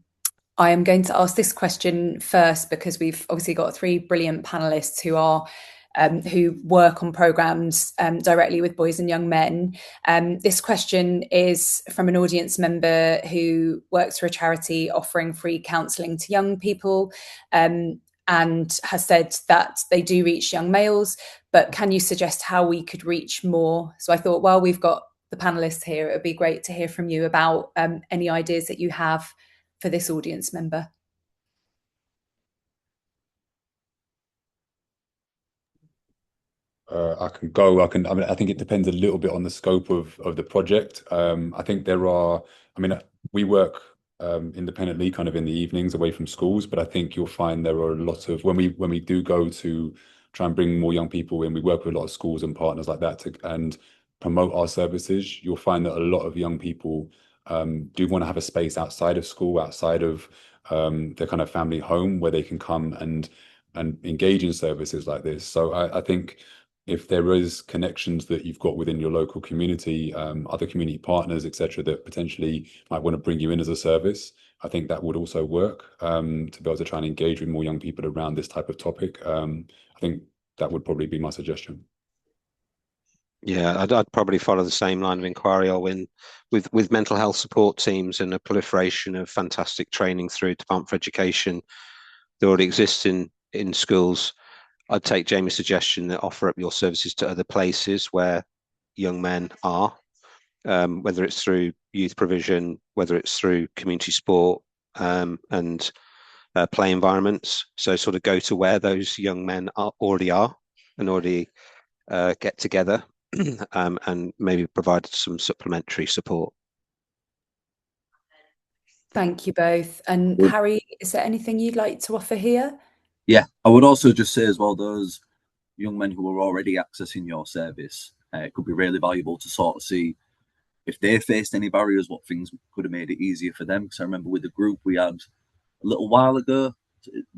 am going to ask this question first because we've obviously got three brilliant panelists who work on programmes directly with boys and young men. This question is from an audience member who works for a charity offering free counselling to young people, and has said that they do reach young males, but can you suggest how we could reach more? So I thought, while we've got the panelists here, it would be great to hear from you about any ideas that you have for this audience member. I can go. I mean, I think it depends a little bit on the scope of the project. I think there are. I mean, we work independently, kind of in the evenings, away from schools. But I think you'll find there are a lot of when we do go to try and bring more young people in, we work with a lot of schools and partners like that and promote our services. You'll find that a lot of young people do want to have a space outside of school, outside of their kind of family home, where they can come and engage in services like this. So I think if there is connections that you've got within your local community, other community partners, etc., that potentially might want to bring you in as a service, I think that would also work to be able to try and engage with more young people around this type of topic. I think that would probably be my suggestion. Yeah, I'd probably follow the same line of inquiry, Owen, with mental health support teams and a proliferation of fantastic training through Department for Education that already exists in schools. I'd take Jamie's suggestion that offer up your services to other places where young men are, whether it's through youth provision, whether it's through community sport and play environments. So sort of go to where those young men already are and already get together and maybe provide some supplementary support. Thank you both. And Harry, is there anything you'd like to offer here? Yeah, I would also just say as well, those young men who are already accessing your service, it could be really valuable to sort of see if they faced any barriers, what things could have made it easier for them. Because I remember with the group we had a little while ago,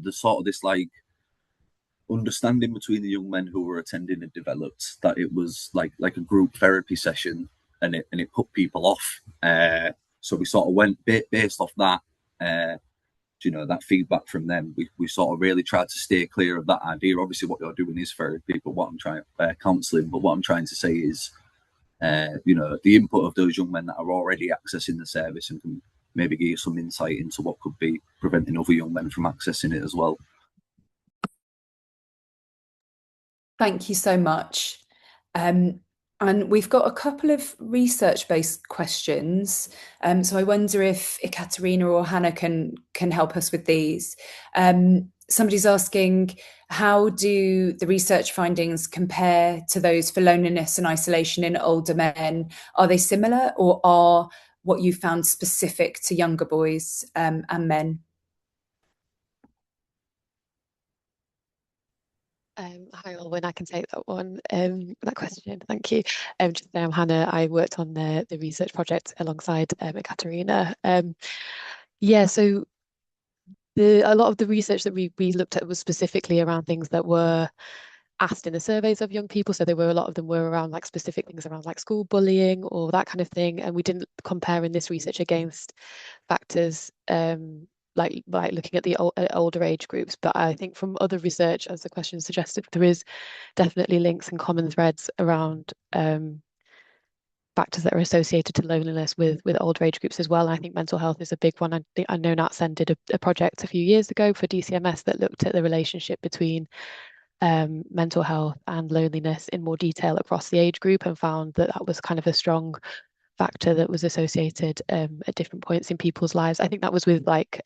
the sort of this like understanding between the young men who were attending had developed that it was like a group therapy session, and it put people off. So we sort of went based off that. That feedback from them, we sort of really tried to stay clear of that idea. Obviously what you're doing is therapy, but what I'm trying counselling, but what I'm trying to say is the input of those young men that are already accessing the service and can maybe give you some insight into what could be preventing other young men from accessing it as well. Thank you so much. And we've got a couple of research-based questions. So I wonder if Ekaterina or Hannah can help us with these. Somebody's asking, how do the research findings compare to those for loneliness and isolation in older men? Are they similar, or are what you found specific to younger boys and men? Hi, Olwen. I can take that one. That question. Thank you. Just I'm Hannah. I worked on the research project alongside Ekaterina. Yeah. So a lot of the research that we looked at was specifically around things that were asked in the surveys of young people. So a lot of them were around like specific things around like school bullying or that kind of thing. And we didn't compare in this research against factors like looking at the older age groups. But I think from other research, as the question suggested, there is definitely links and common threads around factors that are associated to loneliness with older age groups as well. And I think mental health is a big one. I know NatSen did a project a few years ago for DCMS that looked at the relationship between mental health and loneliness in more detail across the age group, and found that was kind of a strong factor that was associated at different points in people's lives. I think that was with like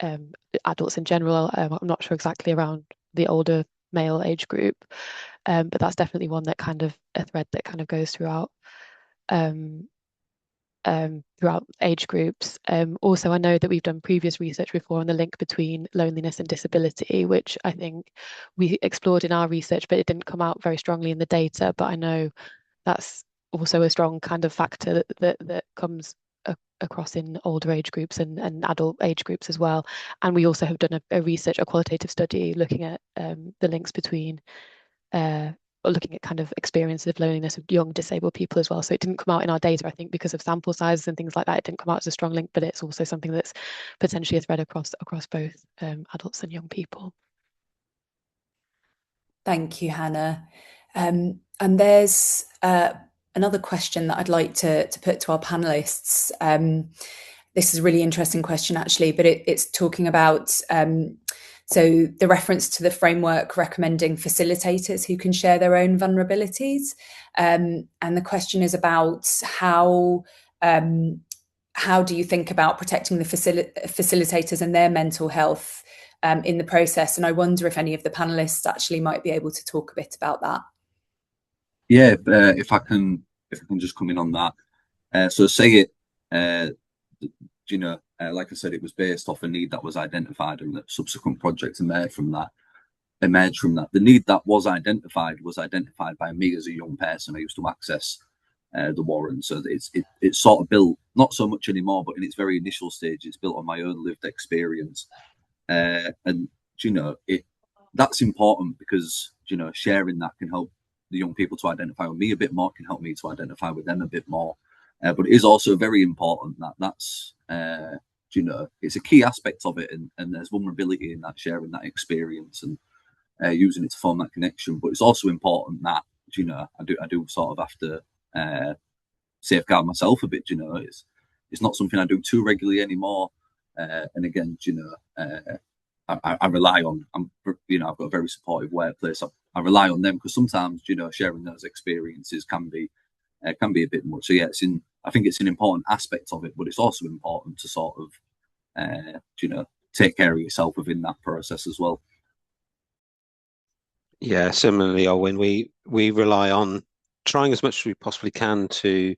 adults in general. I'm not sure exactly around the older male age group, but that's definitely one that kind of a thread that kind of goes throughout age groups. Also, I know that we've done previous research before on the link between loneliness and disability, which I think we explored in our research, but it didn't come out very strongly in the data. But I know that's also a strong kind of factor that comes across in older age groups and adult age groups as well. And we also have done a qualitative study looking at the links between looking at kind of experiences of loneliness of young disabled people as well. So it didn't come out in our data, I think, because of sample sizes and things like that. It didn't come out as a strong link, but it's also something that's potentially a thread across both adults and young people. Thank you, Hannah. And there's another question that I'd like to put to our panelists. This is a really interesting question, actually, but it's talking about so the reference to the framework recommending facilitators who can share their own vulnerabilities. And the question is about how do you think about protecting the facilitators and their mental health in the process? And I wonder if any of the panelists actually might be able to talk a bit about that. Yeah, if I can just come in on that. So say it, like I said, it was based off a need that was identified, and that subsequent projects emerged from that. The need that was identified by me as a young person. I used to access the Warren, so it's sort of built, not so much anymore, but in its very initial stage, it's built on my own lived experience. And that's important because sharing that can help the young people to identify with me a bit more, can help me to identify with them a bit more. But it is also very important that's it's a key aspect of it, and there's vulnerability in that, sharing that experience and using it to form that connection. But it's also important that I do sort of have to safeguard myself a bit. It's not something I do too regularly anymore. And again, I rely on. I've got a very supportive workplace. I rely on them because sometimes sharing those experiences can be a bit much. So yeah, I think it's an important aspect of it, but it's also important to sort of take care of yourself within that process as well. Yeah, similarly, Owen, we rely on trying as much as we possibly can to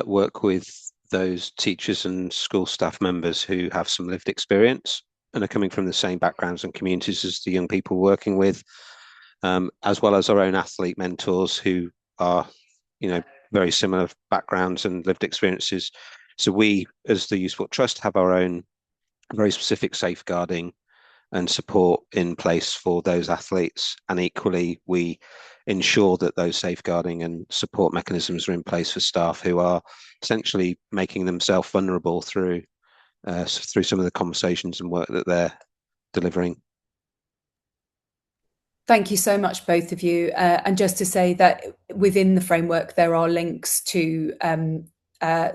work with those teachers and school staff members who have some lived experience and are coming from the same backgrounds and communities as the young people working with, as well as our own athlete mentors who are, very similar backgrounds and lived experiences. So we, as the Youth Sport Trust, have our own very specific safeguarding and support in place for those athletes. And equally, we ensure that those safeguarding and support mechanisms are in place for staff who are essentially making themselves vulnerable through some of the conversations and work that they're delivering. Thank you so much, both of you. And just to say that within the framework, there are links to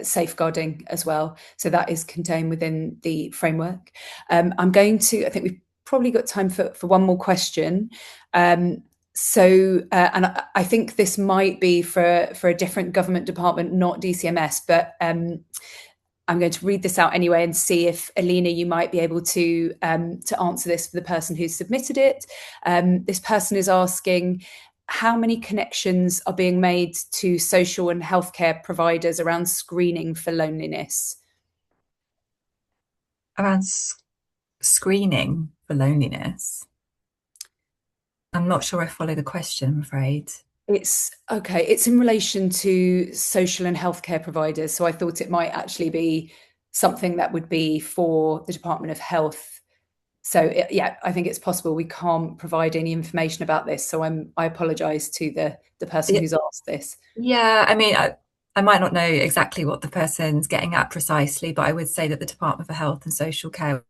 safeguarding as well. So that is contained within the framework. I think we've probably got time for one more question. And I think this might be for a different government department, not DCMS, but I'm going to read this out anyway and see if, Alina, you might be able to answer this for the person who submitted it. This person is asking, how many connections are being made to social and healthcare providers around screening for loneliness? Around screening for loneliness? I'm not sure I follow the question, I'm afraid. It's okay. It's in relation to social and healthcare providers. So I thought it might actually be something that would be for the Department of Health. So yeah, I think it's possible we can't provide any information about this. So I apologise to the person who's asked this. Yeah, I mean, I might not know exactly what the person's getting at precisely, but I would say that the Department for Health and Social Care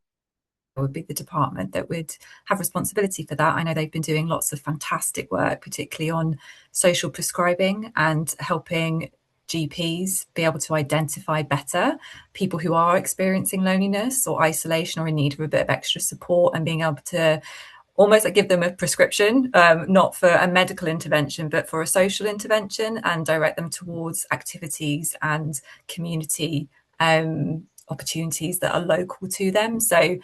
would be the department that would have responsibility for that. I know they've been doing lots of fantastic work, particularly on social prescribing and helping GPs be able to identify better people who are experiencing loneliness or isolation or in need of a bit of extra support, and being able to almost like give them a prescription, not for a medical intervention, but for a social intervention, and direct them towards activities and community opportunities that are local to them. So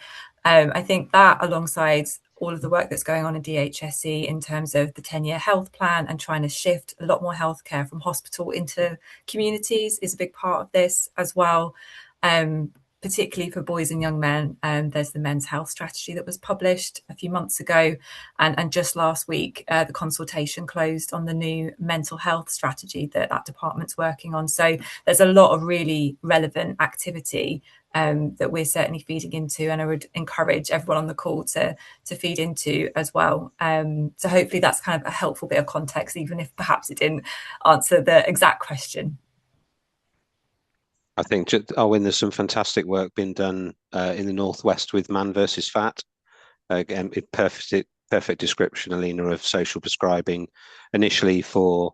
I think that, alongside all of the work that's going on in DHSE in terms of the 10-year health plan and trying to shift a lot more healthcare from hospital into communities, is a big part of this as well. Particularly for boys and young men, there's the men's health strategy that was published a few months ago, and just last week the consultation closed on the new mental health strategy that department's working on. So there's a lot of really relevant activity that we're certainly feeding into, and I would encourage everyone on the call to feed into as well. So hopefully that's kind of a helpful bit of context, even if perhaps it didn't answer the exact question. I think, Owen, there's some fantastic work being done in the Northwest with Man versus Fat. Again, perfect description, Alina, of social prescribing, initially for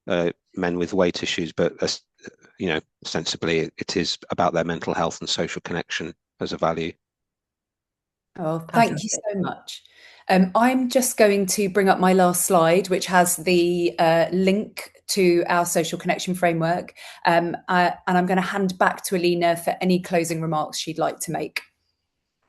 men with weight issues, but ostensibly it is about their mental health and social connection as a value. Oh, thank you so much. I'm just going to bring up my last slide, which has the link to our social connection framework. And I'm going to hand back to Alina for any closing remarks she'd like to make.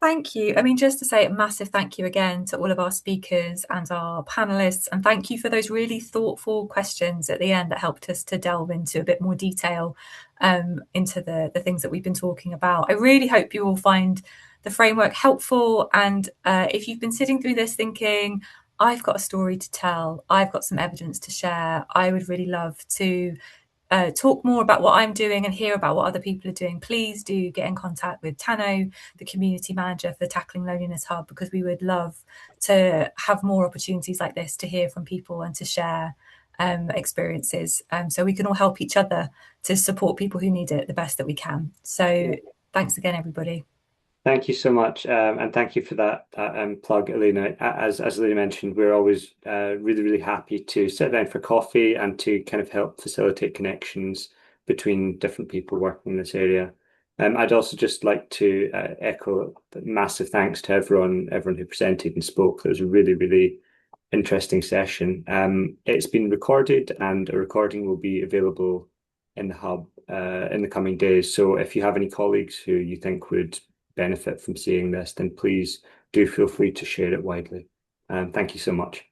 Thank you. I mean, just to say a massive thank you again to all of our speakers and our panelists, and thank you for those really thoughtful questions at the end that helped us to delve into a bit more detail into the things that we've been talking about. I really hope you all find the framework helpful, and if you've been sitting through this thinking, I've got a story to tell, I've got some evidence to share, I would really love to talk more about what I'm doing and hear about what other people are doing, please do get in contact with Tano, the community manager for the Tackling Loneliness Hub, because we would love to have more opportunities like this to hear from people and to share experiences, so we can all help each other to support people who need it the best that we can. So thanks again, everybody. Thank you so much, and thank you for that plug, Alina. As Alina mentioned, we're always really happy to sit down for coffee and to kind of help facilitate connections between different people working in this area. I'd also just like to echo massive thanks to everyone who presented and spoke. It was a really interesting session. It's been recorded, and a recording will be available in the hub in the coming days. So if you have any colleagues who you think would benefit from seeing this, then please do feel free to share it widely. Thank you so much.